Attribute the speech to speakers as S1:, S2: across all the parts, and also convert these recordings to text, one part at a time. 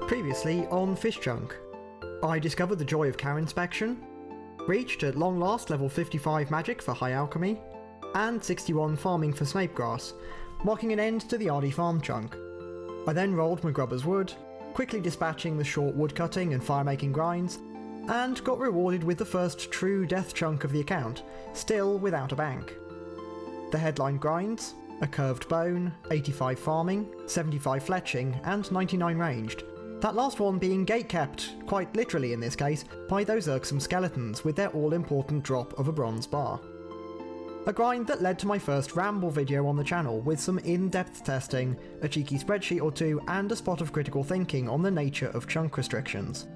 S1: Previously on Fish Chunk, I discovered the joy of cow inspection, reached at long last level 55 magic for high alchemy, and 61 farming for snapegrass, marking an end to the RD farm chunk. I then rolled my grubber's wood, quickly dispatching the short wood cutting and fire making grinds, and got rewarded with the first true death chunk of the account, still without a bank. The headline grinds, a curved bone, 85 farming, 75 fletching, and 99 ranged. That last one being gate-kept, quite literally in this case, by those irksome skeletons with their all-important drop of a bronze bar. A grind that led to my first ramble video on the channel with some in-depth testing, a cheeky spreadsheet or two, and a spot of critical thinking on the nature of chunk restrictions.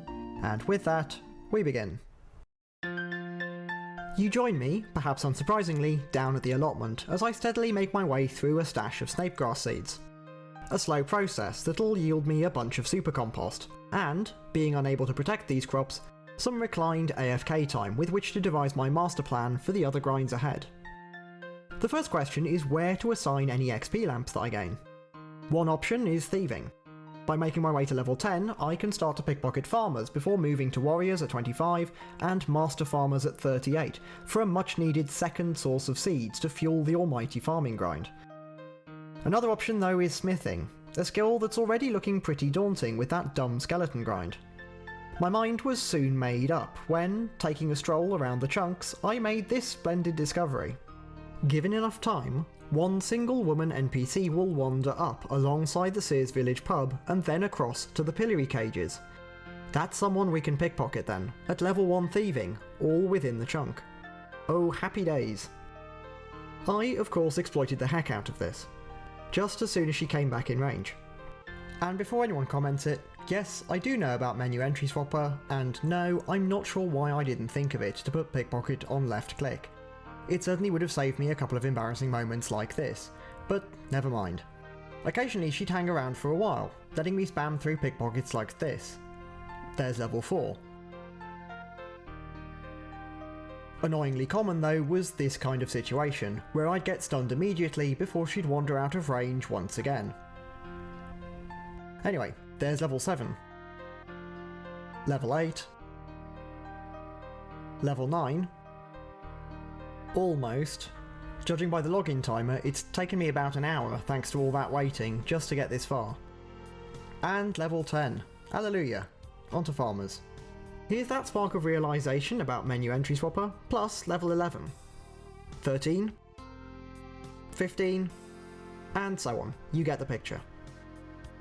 S1: And with that, we begin. You join me, perhaps unsurprisingly, down at the allotment as I steadily make my way through a stash of snapegrass seeds. A slow process that'll yield me a bunch of super compost, and, being unable to protect these crops, some reclined AFK time with which to devise my master plan for the other grinds ahead. The first question is where to assign any XP lamps that I gain. One option is thieving. By making my way to level 10, I can start to pickpocket farmers before moving to warriors at 25 and master farmers at 38 for a much needed second source of seeds to fuel the almighty farming grind. Another option though is smithing, a skill that's already looking pretty daunting with that dumb skeleton grind. My mind was soon made up when, taking a stroll around the chunks, I made this splendid discovery. Given enough time, one single woman NPC will wander up alongside the Sears Village pub and then across to the pillory cages. That's someone we can pickpocket then, at level 1 thieving, all within the chunk. Oh happy days. I of course exploited the heck out of this, just as soon as she came back in range. And before anyone comments it, yes, I do know about menu entry swapper, and no, I'm not sure why I didn't think of it to put pickpocket on left click. It certainly would have saved me a couple of embarrassing moments like this, but never mind. Occasionally she'd hang around for a while, letting me spam through pickpockets like this. There's level 4. Annoyingly common though was this kind of situation, where I'd get stunned immediately before she'd wander out of range once again. Anyway, there's level 7. Level 8. Level 9. Almost. Judging by the login timer, it's taken me about an hour thanks to all that waiting just to get this far. And level 10. Hallelujah. Onto farmers. Here's that spark of realisation about menu entry swapper, plus level 11. 13. 15. And so on. You get the picture.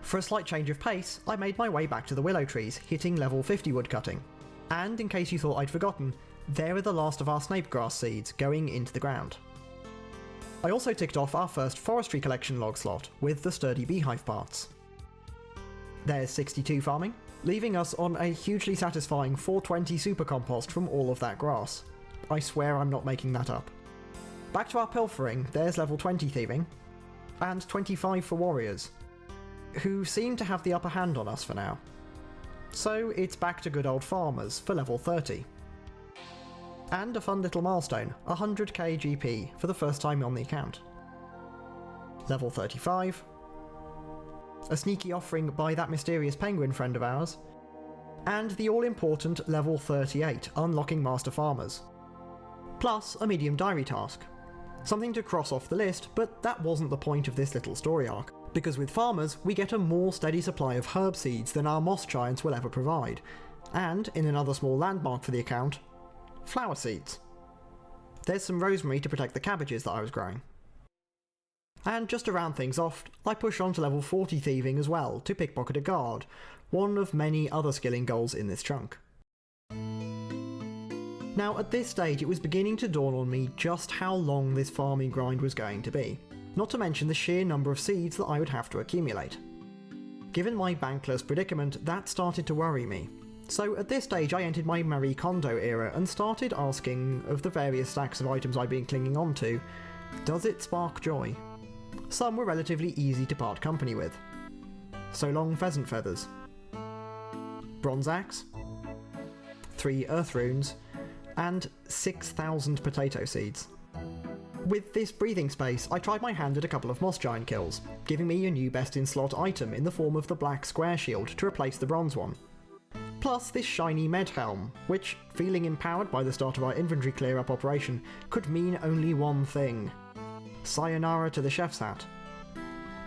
S1: For a slight change of pace, I made my way back to the willow trees, hitting level 50 woodcutting. And in case you thought I'd forgotten, there are the last of our snapegrass seeds going into the ground. I also ticked off our first forestry collection log slot with the sturdy beehive parts. There's 62 farming, leaving us on a hugely satisfying 420 super compost from all of that grass. I swear I'm not making that up. Back to our pilfering, there's level 20 thieving, and 25 for warriors, who seem to have the upper hand on us for now. So it's back to good old farmers for level 30. And a fun little milestone, 100k GP for the first time on the account. Level 35. A sneaky offering by that mysterious penguin friend of ours. And the all-important level 38, unlocking master farmers. Plus a medium diary task. Something to cross off the list, but that wasn't the point of this little story arc. Because with farmers, we get a more steady supply of herb seeds than our moss giants will ever provide. And, in another small landmark for the account, flower seeds. There's some rosemary to protect the cabbages that I was growing. And just to round things off, I push on to level 40 thieving as well to pickpocket a guard, one of many other skilling goals in this chunk. Now at this stage it was beginning to dawn on me just how long this farming grind was going to be, not to mention the sheer number of seeds that I would have to accumulate. Given my bankless predicament, that started to worry me. So at this stage I entered my Marie Kondo era and started asking of the various stacks of items I'd been clinging on to, does it spark joy? Some were relatively easy to part company with. So long pheasant feathers. Bronze axe. 3 earth runes. And 6,000 potato seeds. With this breathing space, I tried my hand at a couple of Moss Giant kills, giving me a new best in slot item in the form of the black square shield to replace the bronze one. Plus this shiny med helm, which, feeling empowered by the start of our inventory clear-up operation, could mean only one thing. Sayonara to the chef's hat.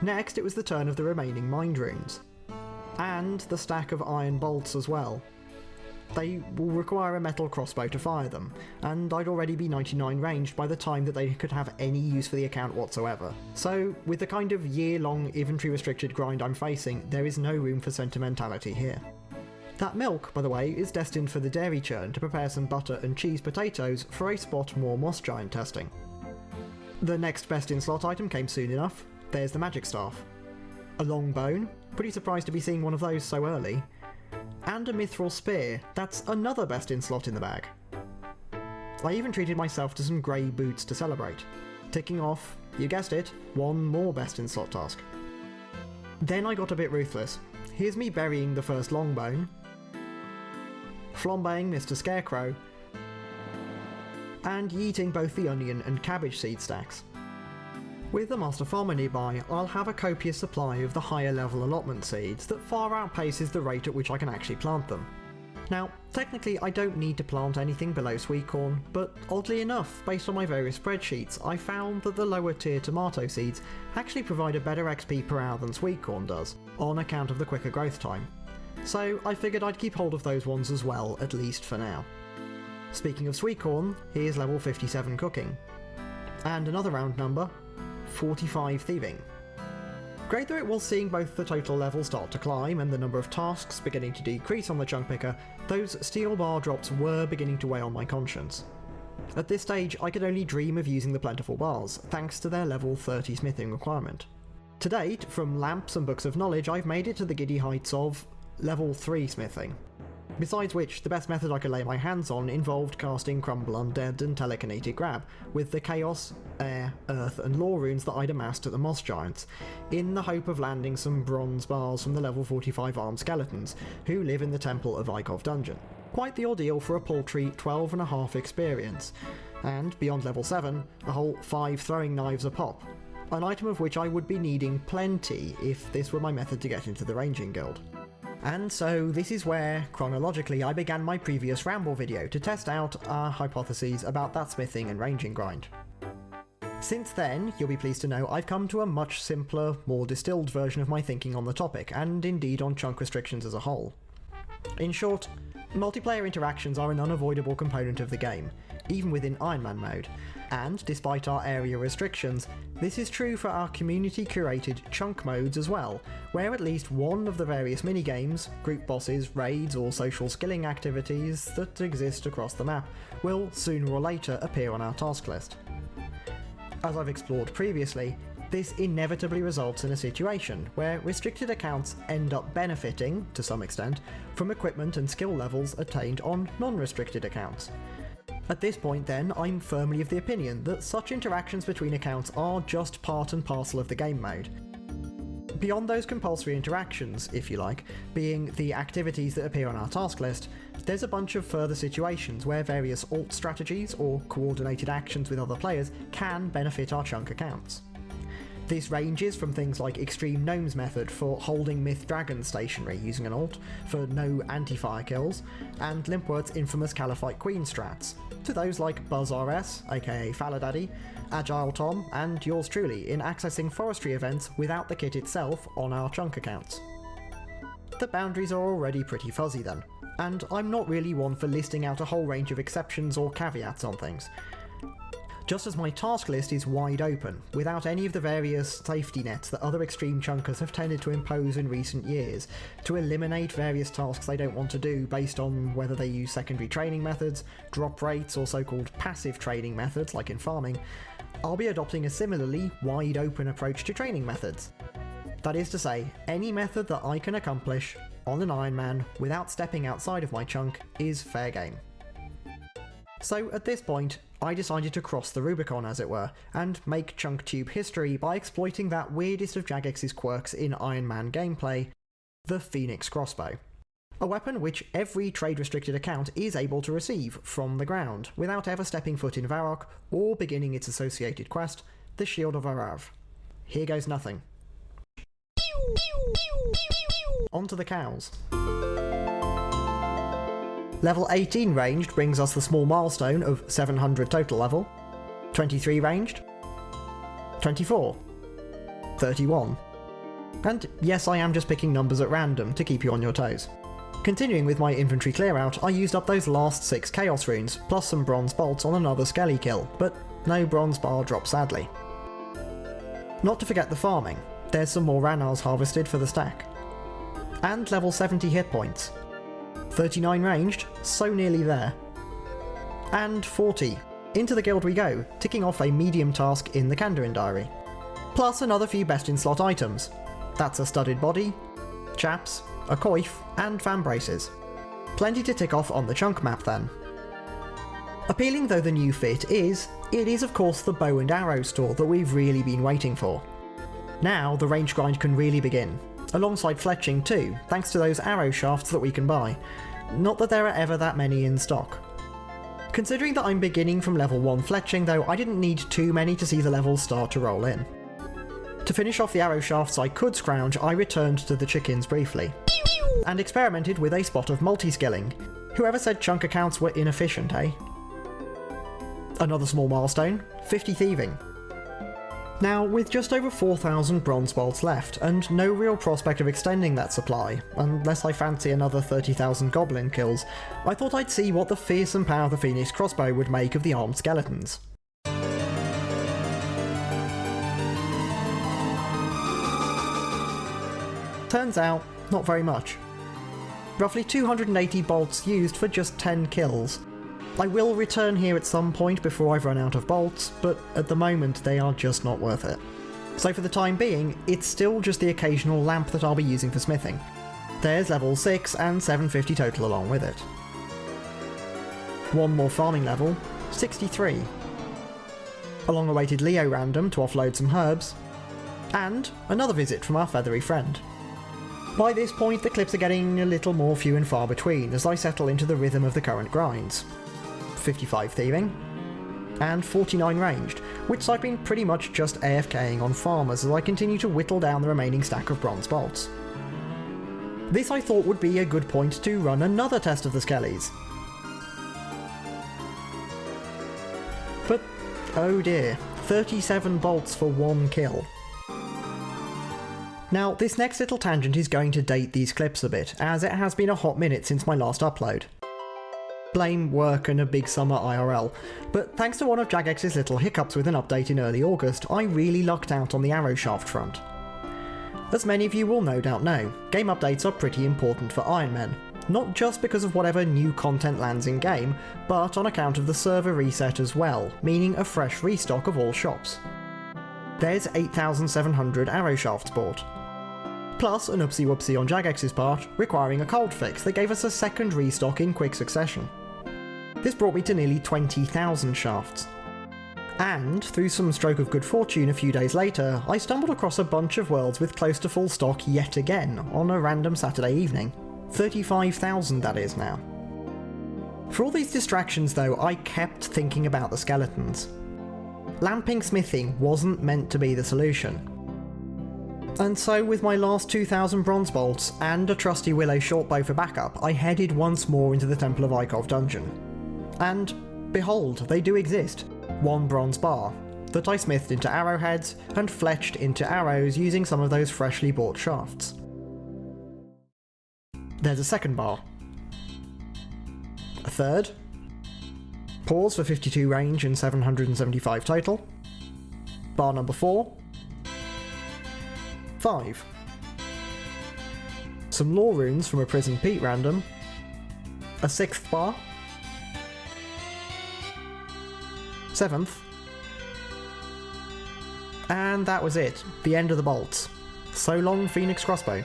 S1: Next, it was the turn of the remaining mind runes. And the stack of iron bolts as well. They will require a metal crossbow to fire them, and I'd already be 99 ranged by the time that they could have any use for the account whatsoever. So, with the kind of year-long inventory restricted grind I'm facing, there is no room for sentimentality here. That milk, by the way, is destined for the dairy churn to prepare some butter and cheese potatoes for a spot more Moss Giant testing. The next best in slot item came soon enough. There's the magic staff. A long bone, pretty surprised to be seeing one of those so early. And a mithril spear, that's another best in slot in the bag. I even treated myself to some grey boots to celebrate, ticking off, you guessed it, one more best in slot task. Then I got a bit ruthless. Here's me burying the first long bone, flambeing Mr. Scarecrow, and yeeting both the onion and cabbage seed stacks. With the Master Farmer nearby, I'll have a copious supply of the higher level allotment seeds that far outpaces the rate at which I can actually plant them. Now, technically I don't need to plant anything below sweet corn, but oddly enough, based on my various spreadsheets, I found that the lower tier tomato seeds actually provide a better XP per hour than sweet corn does, on account of the quicker growth time. So I figured I'd keep hold of those ones as well, at least for now. Speaking of sweet corn, here's level 57 cooking. And another round number, 45 thieving. Great though it was seeing both the total level start to climb and the number of tasks beginning to decrease on the chunk picker, those steel bar drops were beginning to weigh on my conscience. At this stage I could only dream of using the plentiful bars, thanks to their level 30 smithing requirement. To date, from lamps and books of knowledge, I've made it to the giddy heights of level 3 smithing. Besides which, the best method I could lay my hands on involved casting Crumble Undead and Telekinetic Grab, with the Chaos, Air, Earth and Law runes that I'd amassed at the Moss Giants, in the hope of landing some bronze bars from the level 45 armed skeletons, who live in the Temple of Ikov Dungeon. Quite the ordeal for a paltry 12.5 experience, and beyond level 7, a whole 5 throwing knives a pop, an item of which I would be needing plenty if this were my method to get into the Ranging Guild. And so this is where, chronologically, I began my previous ramble video to test out our hypotheses about that smithing and ranging grind. Since then, you'll be pleased to know I've come to a much simpler, more distilled version of my thinking on the topic, and indeed on chunk restrictions as a whole. In short, multiplayer interactions are an unavoidable component of the game, even within Iron Man mode, and despite our area restrictions, this is true for our community-curated chunk modes as well, where at least one of the various minigames, group bosses, raids or social skilling activities that exist across the map will sooner or later appear on our task list. As I've explored previously, this inevitably results in a situation where restricted accounts end up benefiting, to some extent, from equipment and skill levels attained on non-restricted accounts. At this point then, I'm firmly of the opinion that such interactions between accounts are just part and parcel of the game mode. Beyond those compulsory interactions, if you like, being the activities that appear on our task list, there's a bunch of further situations where various alt strategies or coordinated actions with other players can benefit our chunk accounts. This ranges from things like Xtreme Gnome's method for holding Myth Dragon stationary using an alt for no anti-fire kills, and Limpworth's infamous Caliphite Queen strats, to those like Buzz RS, aka Faladaddy, Agile Tom, and yours truly in accessing forestry events without the kit itself on our chunk accounts. The boundaries are already pretty fuzzy then, and I'm not really one for listing out a whole range of exceptions or caveats on things. Just as my task list is wide open, without any of the various safety nets that other extreme chunkers have tended to impose in recent years, to eliminate various tasks they don't want to do based on whether they use secondary training methods, drop rates, or so-called passive training methods like in farming, I'll be adopting a similarly wide open approach to training methods. That is to say, any method that I can accomplish on an Iron Man without stepping outside of my chunk is fair game. So at this point, I decided to cross the Rubicon as it were, and make chunk tube history by exploiting that weirdest of Jagex's quirks in Iron Man gameplay, the Phoenix crossbow. A weapon which every trade-restricted account is able to receive from the ground, without ever stepping foot in Varrock or beginning its associated quest, the Shield of Arav. Here goes nothing. On to the cows. Level 18 ranged brings us the small milestone of 700 total level. 23 ranged. 24. 31. And yes, I am just picking numbers at random to keep you on your toes. Continuing with my inventory clear out, I used up those last 6 chaos runes, plus some bronze bolts on another skelly kill, but no bronze bar drop sadly. Not to forget the farming, there's some more Ranars harvested for the stack. And level 70 hit points. 39 ranged, so nearly there. And 40. Into the guild we go, ticking off a medium task in the Kandarin diary. Plus another few best in slot items. That's a studded body, chaps, a coif, and fan braces. Plenty to tick off on the chunk map then. Appealing though the new fit is, it is of course the bow and arrow store that we've really been waiting for. Now the range grind can really begin, alongside fletching too, thanks to those arrow shafts that we can buy. Not that there are ever that many in stock. Considering that I'm beginning from level 1 fletching though, I didn't need too many to see the levels start to roll in. To finish off the arrow shafts I could scrounge, I returned to the chickens briefly, and experimented with a spot of multi-skilling. Whoever said chunk accounts were inefficient, eh? Another small milestone, 50 thieving. Now, with just over 4,000 bronze bolts left, and no real prospect of extending that supply, unless I fancy another 30,000 goblin kills, I thought I'd see what the fearsome power of the Phoenix crossbow would make of the armed skeletons. Turns out, not very much. Roughly 280 bolts used for just 10 kills. I will return here at some point before I've run out of bolts, but at the moment they are just not worth it. So for the time being, it's still just the occasional lamp that I'll be using for smithing. There's level 6 and 750 total along with it. One more farming level, 63. A long-awaited Leo random to offload some herbs, and another visit from our feathery friend. By this point the clips are getting a little more few and far between as I settle into the rhythm of the current grinds. 55 thieving, and 49 ranged, which I've been pretty much just AFKing on farmers as I continue to whittle down the remaining stack of bronze bolts. This I thought would be a good point to run another test of the skellies. But oh dear, 37 bolts for 1 kill. Now, this next little tangent is going to date these clips a bit, as it has been a hot minute since my last upload. Blame work and a big summer IRL, but thanks to one of Jagex's little hiccups with an update in early August, I really lucked out on the arrow shaft front. As many of you will no doubt know, game updates are pretty important for Iron Men, not just because of whatever new content lands in game, but on account of the server reset as well, meaning a fresh restock of all shops. There's 8,700 arrow shafts bought. Plus an oopsie whoopsie on Jagex's part, requiring a cold fix that gave us a second restock in quick succession. This brought me to nearly 20,000 shafts. And, through some stroke of good fortune a few days later, I stumbled across a bunch of worlds with close to full stock yet again, on a random Saturday evening. 35,000 that is now. For all these distractions though, I kept thinking about the skeletons. Lamping smithing wasn't meant to be the solution. And so with my last 2,000 bronze bolts and a trusty willow shortbow for backup, I headed once more into the Temple of Ikov dungeon. And behold, they do exist. 1 bronze bar, that I smithed into arrowheads and fletched into arrows using some of those freshly bought shafts. There's a second bar. A third. Pause for 52 range and 775 total. Bar number 4. 5. Some lore runes from a Prison Pete random. A 6th bar. 7th. And that was it, the end of the bolts. So long, Phoenix crossbow.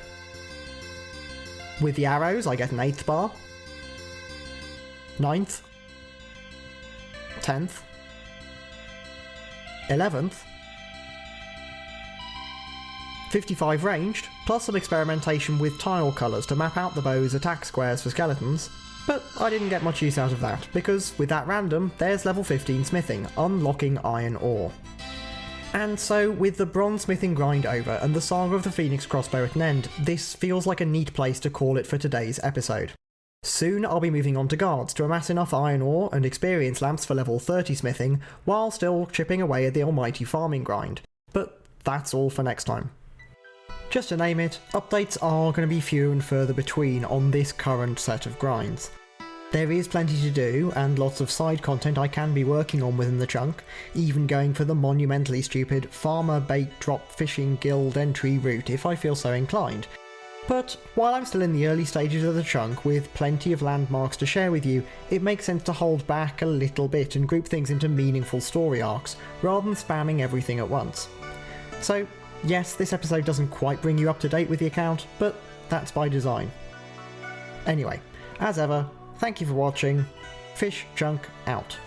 S1: With the arrows I get an 8th bar. 9th. 10th. 11th. 55 ranged, plus some experimentation with tile colours to map out the bow's attack squares for skeletons, but I didn't get much use out of that, because with that random, there's level 15 smithing, unlocking iron ore. And so, with the bronze smithing grind over and the saga of the Phoenix crossbow at an end, this feels like a neat place to call it for today's episode. Soon I'll be moving on to guards to amass enough iron ore and experience lamps for level 30 smithing, while still chipping away at the almighty farming grind. But that's all for next time. Just to name it, updates are going to be few and further between on this current set of grinds. There is plenty to do, and lots of side content I can be working on within the chunk, even going for the monumentally stupid Farmer Bait Drop Fishing Guild entry route if I feel so inclined. But while I'm still in the early stages of the chunk with plenty of landmarks to share with you, it makes sense to hold back a little bit and group things into meaningful story arcs, rather than spamming everything at once. So yes, this episode doesn't quite bring you up to date with the account, but that's by design. Anyway, as ever, thank you for watching. Fish Chunk out.